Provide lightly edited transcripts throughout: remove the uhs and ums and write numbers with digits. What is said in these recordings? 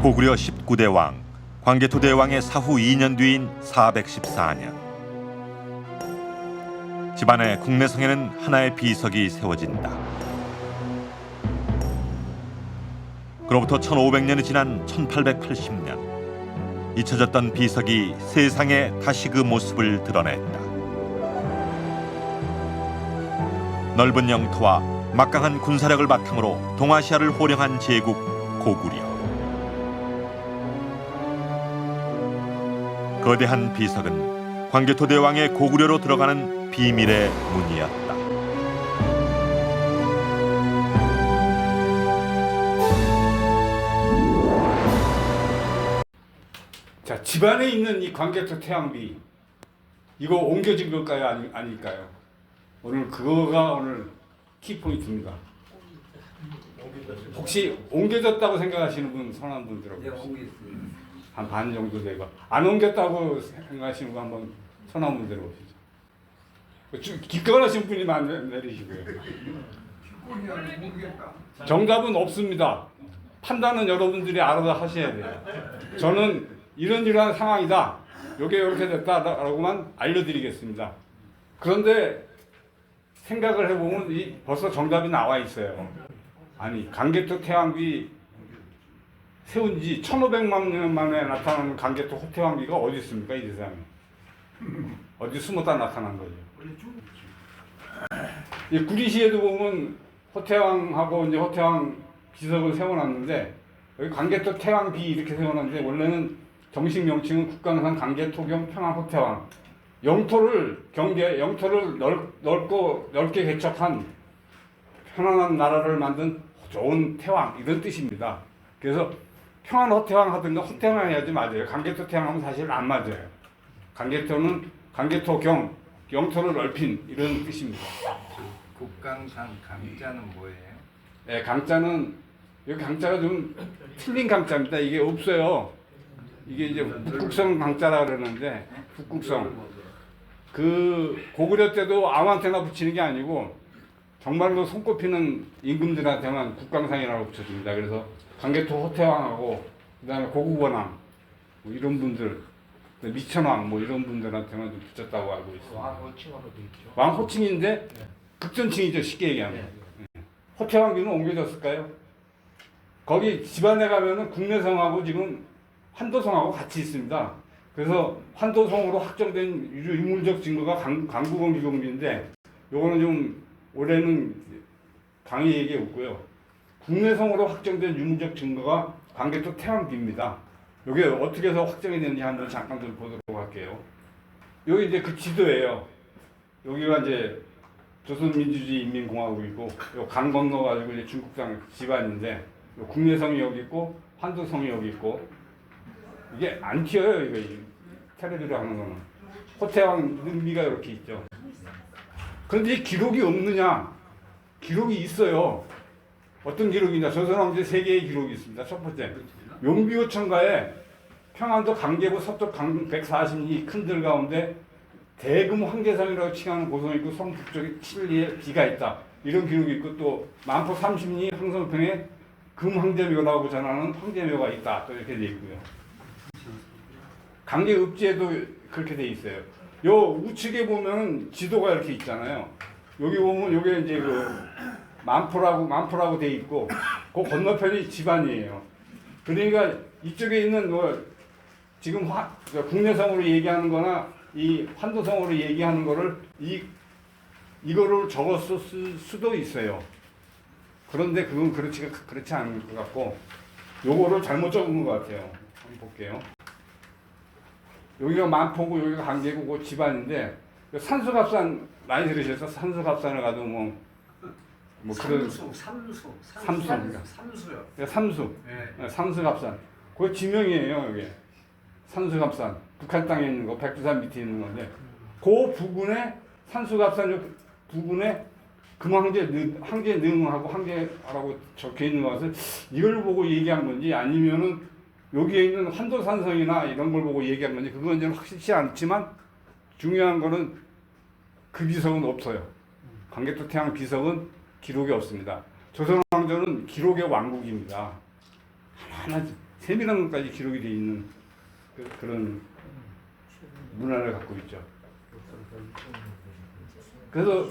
고구려 19대 왕, 광개토 대왕의 사후 2년 뒤인 414년. 집안의 국내성에는 하나의 비석이 세워진다. 그로부터 1500년이 지난 1880년. 잊혀졌던 비석이 세상에 다시 그 모습을 드러냈다. 넓은 영토와 막강한 군사력을 바탕으로 동아시아를 호령한 제국 고구려. 거대한 비석은 광개토 대왕의 고구려로 들어가는 비밀의 문이었다. 자, 집안에 있는 이 광개토 태양비 이거 옮겨진 걸까요? 아닐까요? 오늘 그거가 오늘 키포인트입니다. 혹시 옮겨졌다고 생각하시는 분 손 한 분 들어보세요. 한 반 정도 되고 안 옮겼다고 생각하시는 분 한번 손 한 분 들어보시죠. 기권하신 분이만 내리시고요. 정답은 없습니다. 판단은 여러분들이 알아서 하셔야 돼요. 저는 이런 상황이다. 요게 이렇게 됐다라고만 알려드리겠습니다. 그런데 생각을 해보면 벌써 정답이 나와 있어요. 아니, 광개토 태왕비 세운 지 1500만 년 만에 나타나는 광개토 호태왕비가 어디 있습니까? 이 세상에. 어디 숨었다 나타난 거죠. 이 구리시에도 보면 호태왕하고 이제 호태왕 비석을 세워놨는데 여기 광개토 태왕비 이렇게 세워놨는데 원래는 정식 명칭은 국강산 광개토경 평안 호태왕. 영토를 넓게 개척한 편안한 나라를 만든 좋은 태왕 이런 뜻입니다. 그래서 평안 호태왕 하든가 호태왕 해야지 맞아요. 광개토 태왕하면 사실 안 맞아요. 광개토는 광개토경 영토를 넓힌 이런 뜻입니다. 국강산 강자는 뭐예요? 네, 강자는 여기 강자가 좀 틀린 강자입니다. 이게 없어요. 이게 이제 북극성 강자라 그러는데 북극성 그 고구려 때도 아무한테나 붙이는 게 아니고 정말로 손꼽히는 임금들한테만 국강상이라고 붙여줍니다. 그래서 광개토 호태왕하고 그다음에 고국원왕 뭐 이런 분들 미천왕 뭐 이런 분들한테만 좀 붙였다고 알고 있어요. 왕호칭으로도 있죠. 왕호칭인데 극존칭이죠. 쉽게 얘기하면. 호태왕비는 옮겨졌을까요? 거기 집안에 가면은 국내성하고 지금 환도성하고 같이 있습니다. 그래서 환도성으로 확정된 유물적 증거가 강구공 기록물인데 요거는 좀 올해는 강의에게 없고요. 국내성으로 확정된 유물적 증거가 광개토 태왕비입니다. 요게 어떻게 해서 확정이 되는지 한번 잠깐 좀 보도록 할게요. 여기 이제 그 지도예요. 여기가 이제 조선민주주의 인민공화국이고 요 강 건너가지고 이제 중국산 집안인데 요 국내성이 여기 있고 환도성이 여기 있고 이게 안 튀어요. 이거 테레비로 하는 거는 호태왕 능비가 이렇게 있죠. 그런데 이 기록이 없느냐? 기록이 있어요. 어떤 기록이냐? 조선왕조 3개의 기록이 있습니다. 첫 번째, 용비호천가에 평안도 강계부 서쪽 강 140리 큰들 가운데 대금 황제성이라고 칭하는 고성이 있고 성 북쪽에 7리에 비가 있다. 이런 기록이 있고 또 만포 30리 항성평에 금황제묘라고 전하는 황제묘가 있다. 또 이렇게 돼 있고요. 강계읍지에도 그렇게 돼 있어요. 요 우측에 보면 지도가 이렇게 있잖아요. 여기 보면 요게 이제 그 만포라고 돼 있고 그 건너편이 집안이에요. 그러니까 이쪽에 있는 뭐 지금 국내성으로 얘기하는 거나 이 환도성으로 얘기하는 거를 이거를 적었을 수도 있어요. 그런데 그건 그렇지 않은 것 같고 요거를 잘못 적은 것 같아요. 한번 볼게요. 여기가 만포고 여기가 강계고 그 집안인데 산수갑산 많이 들으셔서 산수갑산을 가도 뭐 그런 삼수요. 삼수 네. 산수갑산 그 지명이에요. 여기 산수갑산 북한 땅에 있는 거 백두산 밑에 있는 건데 그 부근에 산수갑산 부근에 황제 능하고 황제라고 적혀 있는 것을 이걸 보고 얘기한 건지 아니면은 여기에 있는 환도산성이나 이런 걸 보고 얘기한 건지 그건 이제 확실치 않지만 중요한 거는 그 비석은 없어요. 광개토 태양 비석은 기록이 없습니다. 조선 왕조는 기록의 왕국입니다. 하나하나 세밀한 것까지 기록이 되어 있는 그런 문화를 갖고 있죠. 그래서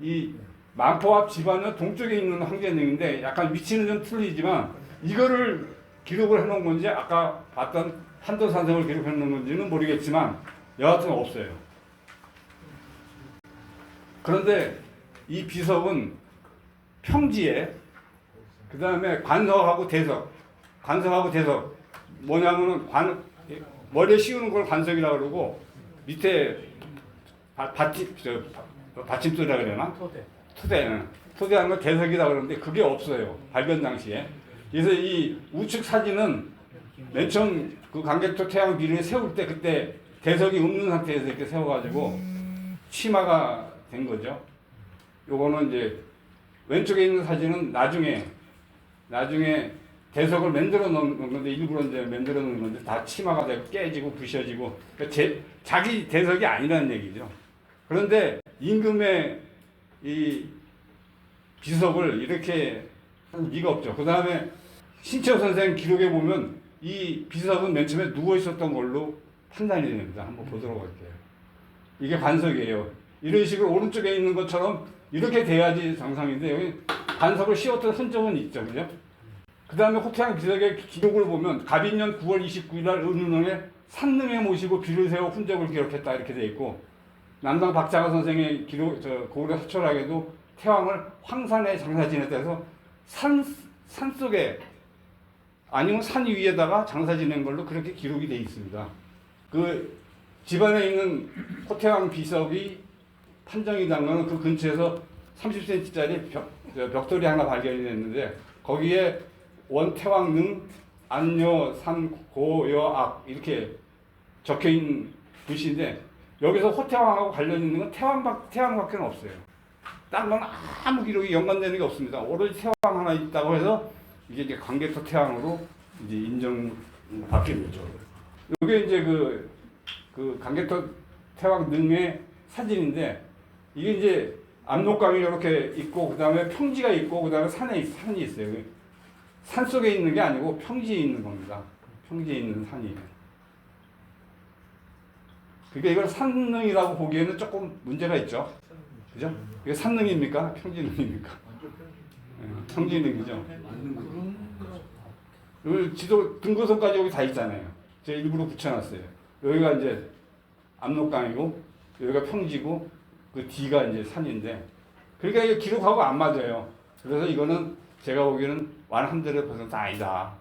이 만포합 집안은 동쪽에 있는 황제릉인데 약간 위치는 좀 틀리지만 이거를 기록을 해놓은 건지 아까 봤던 한도산성을 기록해 놓은 건지는 모르겠지만 여하튼 없어요. 그런데 이 비석은 평지에 그 다음에 관석하고 대석 뭐냐면은 머리에 씌우는 걸 관석이라고 그러고 밑에 받침소리라 그러나? 토대하는 걸 대석이라고 그러는데 그게 없어요. 발견 당시에. 그래서 이 우측 사진은 맨 처음 그 강개토 태양 비를 세울 때 그때 대석이 없는 상태에서 이렇게 세워가지고 치마가 된 거죠. 요거는 이제 왼쪽에 있는 사진은 나중에 대석을 만들어 놓은 건데 일부러 이제 만들어 놓은 건데 다 치마가 되고 깨지고 부셔지고 그러니까 자기 대석이 아니라는 얘기죠. 그런데 임금의 이 비석을 이렇게 한 리가 없죠. 그 다음에 신채호 선생 기록에 보면 이 비석은 맨 처음에 누워 있었던 걸로 판단이 됩니다. 한번 보도록 할게요. 이게 관석이에요. 이런 식으로 오른쪽에 있는 것처럼 이렇게 돼야지 정상인데 여기 관석을 씌웠던 흔적은 있죠. 그죠? 그 다음에 호태양 비석의 기록을 보면 갑인년 9월 29일 날 은운원에 산릉에 모시고 비를 세워 흔적을 기록했다 이렇게 돼 있고 남당 박자가 선생의 기록 고구려 서철학에도 태왕을 황산에 장사 지냈다 해서 산 속에 아니면 산 위에다가 장사 지낸 걸로 그렇게 기록이 돼 있습니다. 그 집안에 있는 호태왕 비석이 판정이 난 거는 그 근처에서 30cm짜리 벽돌이 하나 발견이 됐는데 거기에 원태왕릉 안여 산고여악 이렇게 적혀 있는 글씨인데 여기서 호태왕하고 관련 있는 건 태왕밖에 없어요. 다른 건 아무 기록이 연관되는 게 없습니다. 오로지 태왕 하나 있다고 해서 이게 이제 광개토 태왕으로 이제 인정받게 되죠. 이게 이제 그 광개토 태왕 능의 사진인데 이게 이제 압록강이 이렇게 있고 그 다음에 평지가 있고 그 다음에 산이 있어요. 산 속에 있는 게 아니고 평지에 있는 겁니다. 평지에 있는 산이에요. 그러니까 이걸 산릉이라고 보기에는 조금 문제가 있죠. 그죠? 이게 산릉입니까? 평지릉입니까? 평지릉이죠. 여기 지도 등고선까지 여기 다 있잖아요. 제가 일부러 붙여놨어요. 여기가 이제 압록강이고 여기가 평지고 그 뒤가 이제 산인데 그러니까 이게 기록하고 안 맞아요. 그래서 이거는 제가 보기에는 100% 아니다.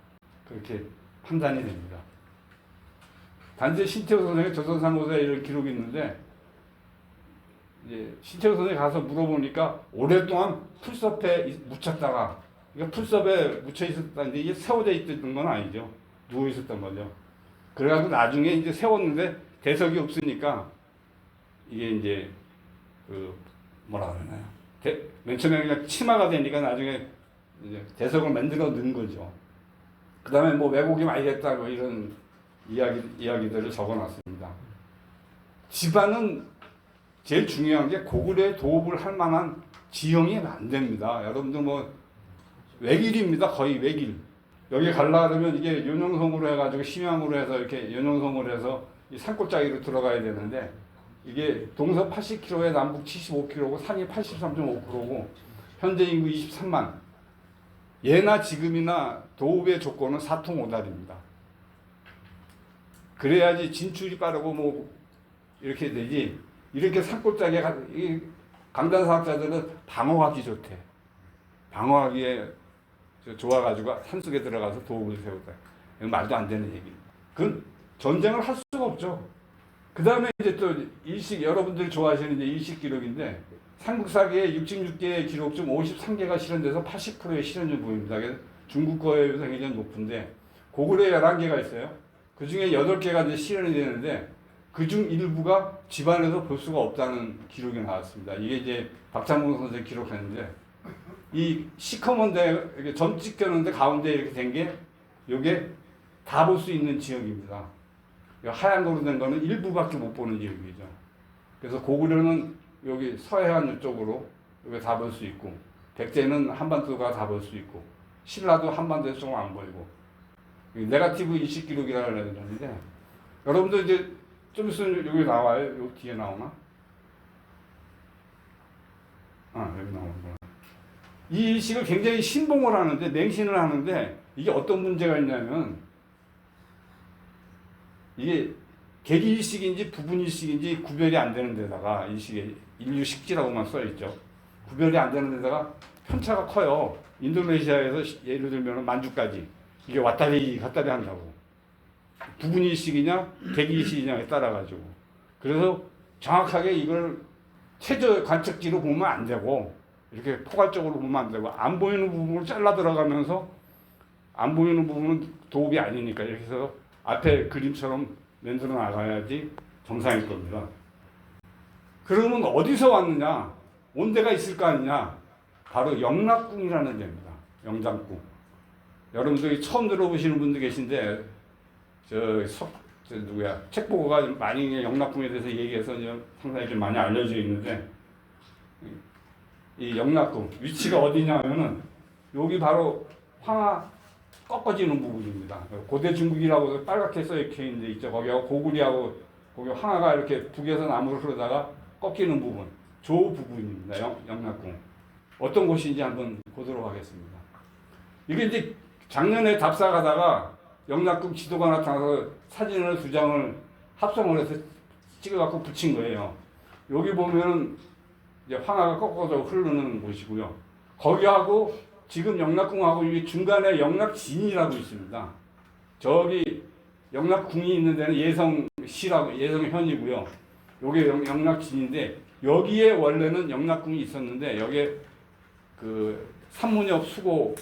그렇게 판단이 됩니다. 단지 신태호 선생의 조선상고사에 이런 기록이 있는데 이제 신태호 선생이 가서 물어보니까 오랫동안 풀섭에 묻혔다가 이게 풀섭에 묻혀 있었다는데 이게 세워져 있던 건 아니죠. 누워 있었던 거죠. 그래가지고 나중에 이제 세웠는데 대석이 없으니까 이게 이제 뭐라 그러나요? 맨 처음에 그냥 치마가 되니까 나중에 이제 대석을 만들어 넣은 거죠. 그 다음에 뭐 왜곡이 많이 됐다고 이런 이야기들을 적어놨습니다. 집안은 제일 중요한 게 고구려에 도읍을 할 만한 지형이 안 됩니다. 여러분들 뭐 외길입니다. 거의 외길. 여기 가려고 그러면 이게 연용성으로 해가지고 심양으로 해서 이렇게 연용성으로 해서 이 산골짜기로 들어가야 되는데 이게 동서 80km에 남북 75km고 산이 83.5km고 현재 인구 23만. 예나 지금이나 도읍의 조건은 사통오달입니다. 그래야지 진출이 빠르고 뭐 이렇게 되지. 이렇게 산골짜기에 강단사학자들은 방어하기 좋대. 방어하기에 좋아가지고 산속에 들어가서 도읍을 세웠다. 이건 말도 안 되는 얘기입니다. 그건 전쟁을 할 수가 없죠. 그 다음에 이제 또 일식, 여러분들이 좋아하시는 이제 일식 기록인데 삼국사기에 66개의 기록 중 53개가 실현돼서 80%의 실현율 보입니다. 그래서 중국 거에 비해서 굉장히 높은데 고구려에 11개가 있어요. 그 중에 8개가 이제 실현이 되는데 그 중 일부가 집안에서 볼 수가 없다는 기록이 나왔습니다. 이게 이제 박찬봉 선생이 기록했는데 이 시커먼데 이렇게 점 찍혔는데 가운데 이렇게 된 게 이게 다 볼 수 있는 지역입니다. 하얀 거로 된 거는 일부밖에 못 보는 지역이죠. 그래서 고구려는 여기 서해안 쪽으로 여기 다 볼 수 있고 백제는 한반도가 다 볼 수 있고 신라도 한반도에서 조금 안 보이고 네거티브 인식 기록이라고 그러는데 여러분들 이제 좀 있으면 여기 나와요. 여기 뒤에 나오나? 아, 여기 나오는구나. 이 인식을 굉장히 신봉을 하는데, 맹신을 하는데, 이게 어떤 문제가 있냐면, 이게 개기일식인지 부분일식인지 구별이 안 되는 데다가, 일식에 인류식지라고만 써있죠. 구별이 안 되는 데다가 편차가 커요. 인도네시아에서 예를 들면 만주까지. 이게 왔다리 갔다리 한다고. 부분일식이냐, 개기일식이냐에 따라가지고. 그래서 정확하게 이걸 최저 관측기로 보면 안 되고, 이렇게 포괄적으로 보면 안 되고, 안 보이는 부분을 잘라 들어가면서 안 보이는 부분은 도읍이 아니니까 이렇게 해서 앞에 그림처럼 만들어 나가야지 정상일 겁니다. 그러면 어디서 왔느냐? 온 데가 있을 거 아니냐? 바로 영락궁이라는 데입니다. 영장궁. 여러분들이 처음 들어보시는 분들 계신데 저 누구야? 책 보고가 많이 영락궁에 대해서 얘기해서 상당히 좀 많이 알려져 있는데 이 영락궁 위치가 어디냐면은 여기 바로 황하 꺾어지는 부분입니다. 고대 중국이라고 빨갛게 써있게 있는데 있죠. 거기하고 고구리하고 거기 황하가 이렇게 북에서 남으로 흐르다가 꺾이는 부분, 조 부분입니다. 영락궁. 어떤 곳인지 한번 보도록 하겠습니다. 이게 이제 작년에 답사 가다가 영락궁 지도가 나타나서 사진을 2장을 합성을 해서 찍어갖고 붙인 거예요. 여기 보면 이제 황하가 꺾어서 흐르는 곳이고요. 거기하고 지금 영락궁하고 이 중간에 영락진이라고 있습니다. 저기 영락궁이 있는 데는 예성시라고 예성현이고요. 여기 영락진인데 여기에 원래는 영락궁이 있었는데 여기에 그 산문역 수고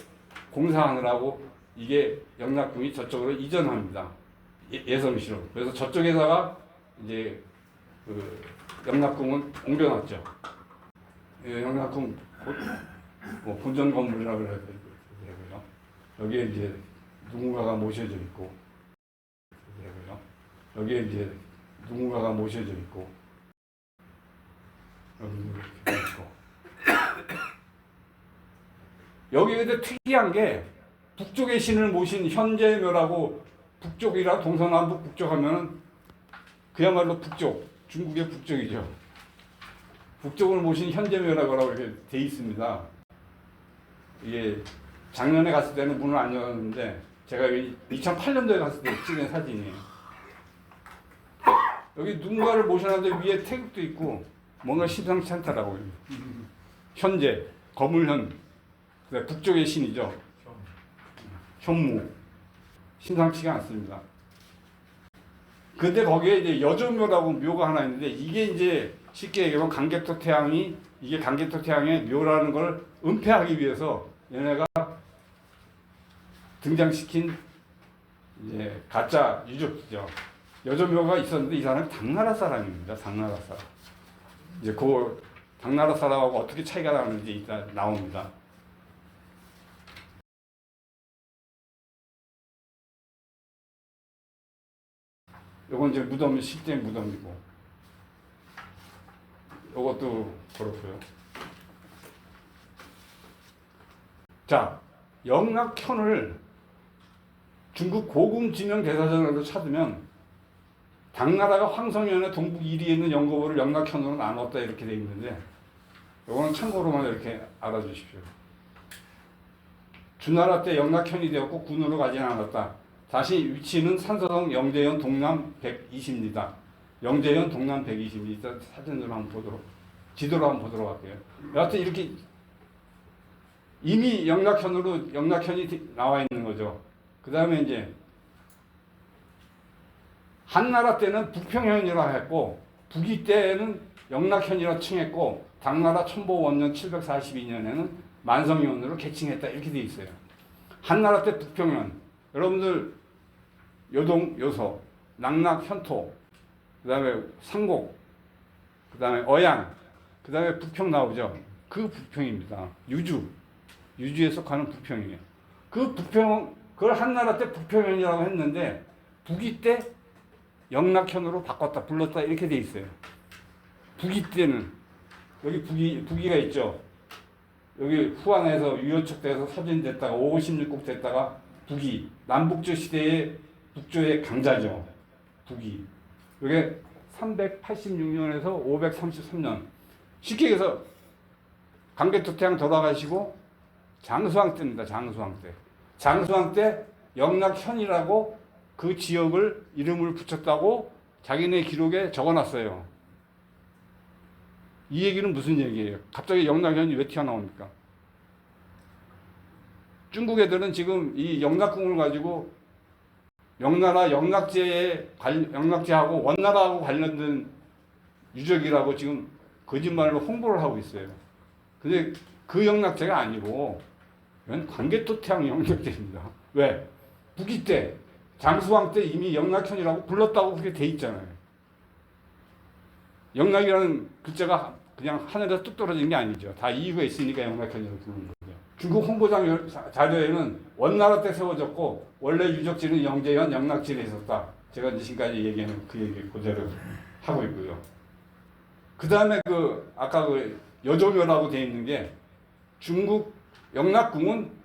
공사하느라고 이게 영락궁이 저쪽으로 이전합니다. 예성시로. 그래서 저쪽에다가 이제 그 영락궁을 옮겨놨죠. 영락궁 뭐 본전 건물이라고 그래야 되고요. 여기에 이제 누군가가 모셔져 있고, 여기에 이제 누군가가 모셔져 있고, 여기 있고. 여기 근데 특이한 게 북쪽의 신을 모신 현재묘라고 북쪽이라 동서남북 북쪽 하면은 그야말로 북쪽, 중국의 북쪽이죠. 북쪽을 모신 현재묘라고 이렇게 돼 있습니다. 이게 작년에 갔을 때는 문을 안 열었는데 제가 2008년도에 갔을 때 찍은 사진이에요. 여기 누군가를 모셔놨는데 위에 태극도 있고 뭔가 심상치 않더라고요. 현재, 거물현, 북쪽의 신이죠. 현무. 심상치가 않습니다. 근데 거기에 이제 여조묘라고 묘가 하나 있는데 이게 이제 쉽게 얘기하면 강개토 태양이 이게 강개토 태양의 묘라는 걸 은폐하기 위해서 얘네가 등장시킨 이제 가짜 유적지죠. 여조묘가 있었는데 이 사람이 당나라 사람입니다. 당나라 사람. 이제 그 당나라 사람하고 어떻게 차이가 나는지 이따 나옵니다. 요건 이제 무덤, 실제 무덤이고, 요것도 그렇고요. 자, 영락현을 중국 고궁 지명 대사전으로 찾으면 당나라가 황성현의 동북 1위에 있는 영고부를 영락현으로 나눴다 이렇게 돼 있는데 요거는 참고로만 이렇게 알아주십시오. 주나라 때 영락현이 되었고 군으로 가지는 않았다. 다시 위치는 산서동 영재현 동남 120m. 영재현 동남 120m. 사진으로 한번 지도로 한번 보도록 할게요. 여하튼 이렇게 이미 영락현이 나와 있는 거죠. 그 다음에 이제 한나라 때는 북평현이라 했고 북이 때는 영락현이라 칭했고 당나라 천보원년 742년에는 만성현으로 개칭했다 이렇게 돼 있어요. 한나라 때 북평현. 여러분들 요동, 요서, 낙낙, 현토, 그 다음에 상곡, 그 다음에 어양, 그 다음에 부평 나오죠. 그 부평입니다. 유주에 속하는 부평이에요. 그 부평, 그걸 한나라 때 북평현이라고 했는데 북이 때 영락현으로 바꿨다, 불렀다 이렇게 돼 있어요. 북이 때는 여기 북이가 있죠. 여기 후안에서 유연척돼서 서진됐다가 56국 됐다가 북이 남북조 시대의 북조의 강자죠. 북이. 이게 386년에서 533년. 쉽게 얘기해서 강개토태양 돌아가시고 장수왕 때입니다. 장수왕 때. 장수왕 때 영락현이라고 그 지역을 이름을 붙였다고 자기네 기록에 적어놨어요. 이 얘기는 무슨 얘기예요? 갑자기 영락현이 왜 튀어나옵니까? 중국 애들은 지금 이 영락궁을 가지고 명나라 영락제하고 원나라하고 관련된 유적이라고 지금 거짓말로 홍보를 하고 있어요. 근데 그 영락제가 아니고 이건 광개토태양 영락제입니다. 왜? 북이 때 장수왕 때 이미 영락현이라고 불렀다고 그렇게 돼 있잖아요. 영락이라는 글자가 그냥 하늘에서 뚝 떨어진 게 아니죠. 다 이유가 있으니까 영락현이라고 부르는 거죠. 중국 홍보장 자료에는 원나라 때 세워졌고 원래 유적지는 영제현 영락지에 있었다. 제가 지금까지 얘기하는 그 얘기 그대로 하고 있고요. 그 다음에 아까 여조묘라고 돼 있는 게 중국 영락궁은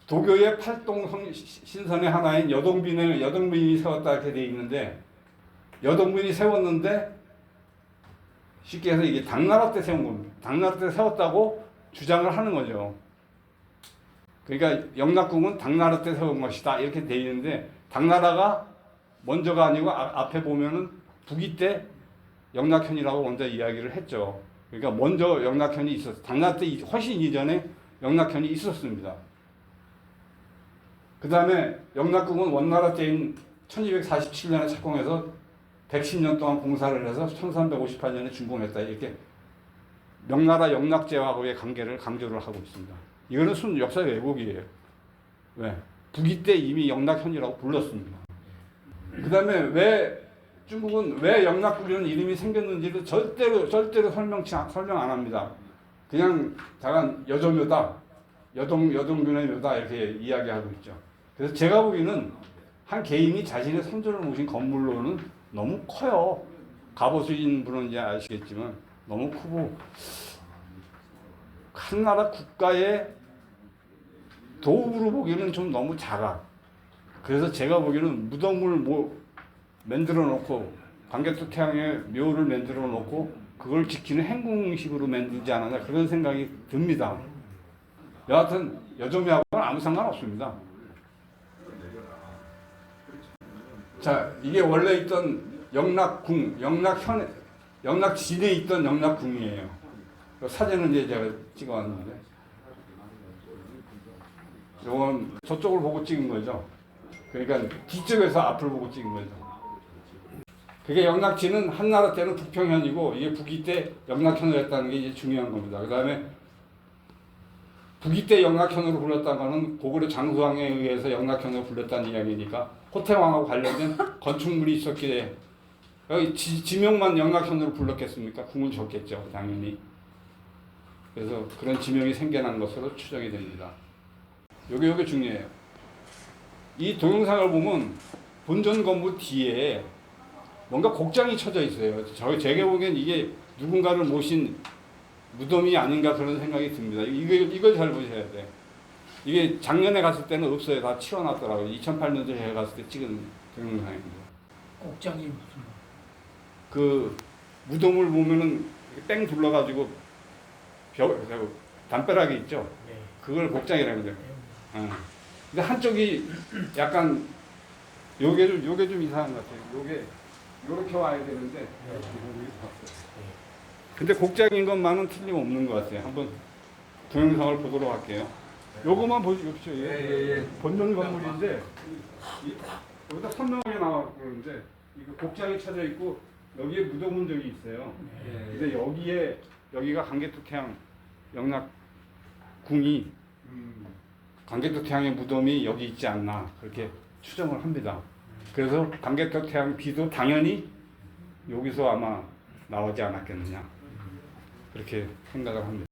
도교의 팔동 신선의 하나인 여동빈이 세웠다 이렇게 돼 있는데 여동빈이 세웠는데 쉽게 해서 이게 당나라 때 세운 겁니다. 당나라 때 세웠다고 주장을 하는 거죠. 그러니까 영락궁은 당나라 때 세운 것이다 이렇게 돼 있는데 당나라가 먼저가 아니고 앞에 보면은 북이 때 영락현이라고 먼저 이야기를 했죠. 그러니까 먼저 영락현이 있었어. 당나라 때 훨씬 이전에 영락현이 있었습니다. 그 다음에 영락궁은 원나라 때인 1247년에 착공해서 110년 동안 공사를 해서 1358년에 준공했다. 이렇게 명나라 영락제하고의 관계를 강조를 하고 있습니다. 이거는 순 역사 왜곡이에요. 왜? 북이 때 이미 영락현이라고 불렀습니다. 그 다음에 중국은 왜 영락궁이라는 이름이 생겼는지를 절대로 설명 안 합니다. 그냥 다만 여조묘다, 여동균의 묘다 이렇게 이야기하고 있죠. 그래서 제가 보기에는 한 개인이 자신의 선조를 모신 건물로는 너무 커요. 가보신 분은 이제 아시겠지만 너무 크고 한 나라 국가의 도읍으로 보기에는 좀 너무 작아. 그래서 제가 보기에는 무덤을 만들어 놓고 광개토태양의 묘를 만들어 놓고 그걸 지키는 행궁식으로 만들지 않았나 그런 생각이 듭니다. 여하튼 여조묘하고는 아무 상관없습니다. 자, 이게 원래 있던 영락궁, 영락진에 있던 영락궁이에요. 사진은 이제 제가 찍어왔는데, 이건 저쪽을 보고 찍은 거죠. 그러니까 뒤쪽에서 앞을 보고 찍은 거죠. 그게 영락진은 한나라 때는 북평현이고 이게 북이 때 영락현을 했다는 게 이제 중요한 겁니다. 그 다음에 북이 때 영락현으로 불렀다는 거는 고구려 장수왕에 의해서 영락현으로 불렀다는 이야기니까 호태왕하고 관련된 건축물이 있었기에 여기 지명만 영락현으로 불렀겠습니까? 궁을 줬겠죠, 당연히. 그래서 그런 지명이 생겨난 것으로 추정이 됩니다. 요게 중요해요. 이 동영상을 보면 본전 건물 뒤에 뭔가 곡장이 쳐져 있어요. 제가 보기엔 이게 누군가를 모신 무덤이 아닌가 그런 생각이 듭니다. 이걸 잘 보셔야 돼. 이게 작년에 갔을 때는 없어요. 다 치워놨더라고요. 2008년도에 제가 갔을 때 찍은 동영상입니다. 곡장이 무슨 그 무덤을 보면은 뺑 둘러가지고 담벼락이 있죠. 네. 그걸 곡장이라고 해요. 근데 한쪽이 약간 요게 좀 이상한 것 같아요. 요게 요렇게 와야 되는데 근데 곡장인 것만은 틀림없는 것 같아요. 한번 동영상을 보도록 할게요. 요거만 보십시오. 본전 건물인데 여기다 선명하게 나와 그러는데 이거 곡장이 쳐져 있고 여기에 무덤 흔적이 있어요. 근데 여기가 광개토태양 영락궁이 광개토태양의 무덤이 여기 있지 않나 그렇게 추정을 합니다. 그래서 광개토태양 비도 당연히 여기서 아마 나오지 않았겠느냐 그렇게 생각을 합니다.